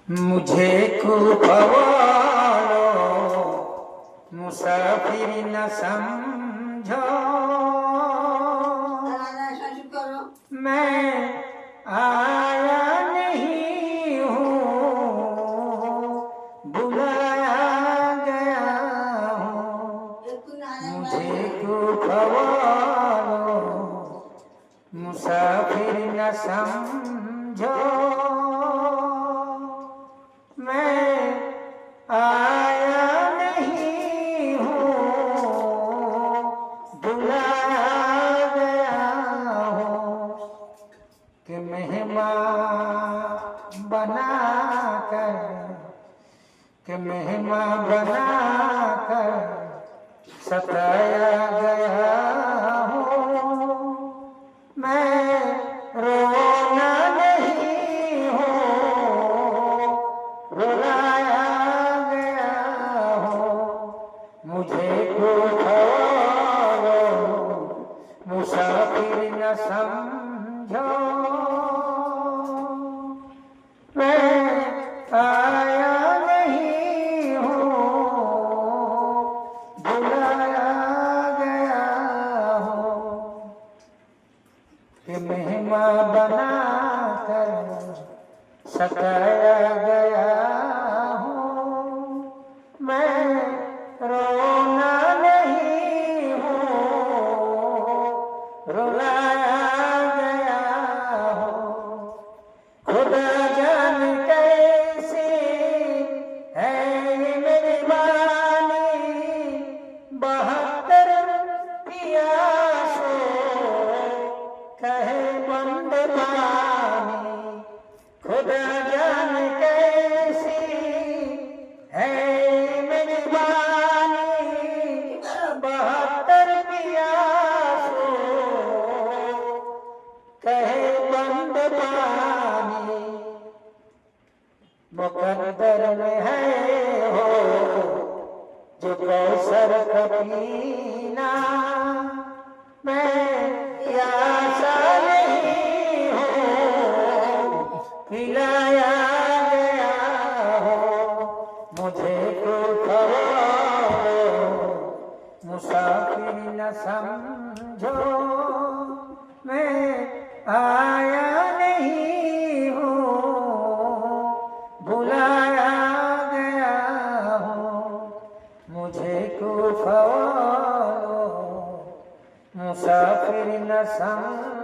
मुझे कुफवालो मुसाफिर न समझो, मैं आया नहीं हूँ, बुलाया गया हूँ। मुझे कुफवालो मुसाफिर न समझो, मैं आया नहीं हूँ, बुलाया गया हूँ। कि मेहमान बनाकर, कि मेहमान बनाकर सताया गया हूँ। मैं रोना नहीं हूँ, रुलाया गया हूँ। मुझे कुफवालो मुसाफिर न समझो, मैं आया नहीं हूँ, बुलाया गया हूँ। कि मेहमान बनाकर सताया गया हूँ। मैं रोना नहीं हूँ, रुलाया गया हूँ। खुदा जान कैसी है ये मेहरबानी, 72 पियासों कहे बंद पानी। खुदा जान कैसी है ये मेहरबानी, 72 पियासों कहे बंद पानी। मुकद्दर में है हो जो कौसर का पीना, मैं प्यासा नहीं हूँ, पिलाया गया हो। मुझे कुफवालो मुसाफिर न समझो, मैं आया नहीं हूँ, बुलाया गया हूँ। मुझे कुफवालो मुसाफिर न समझो।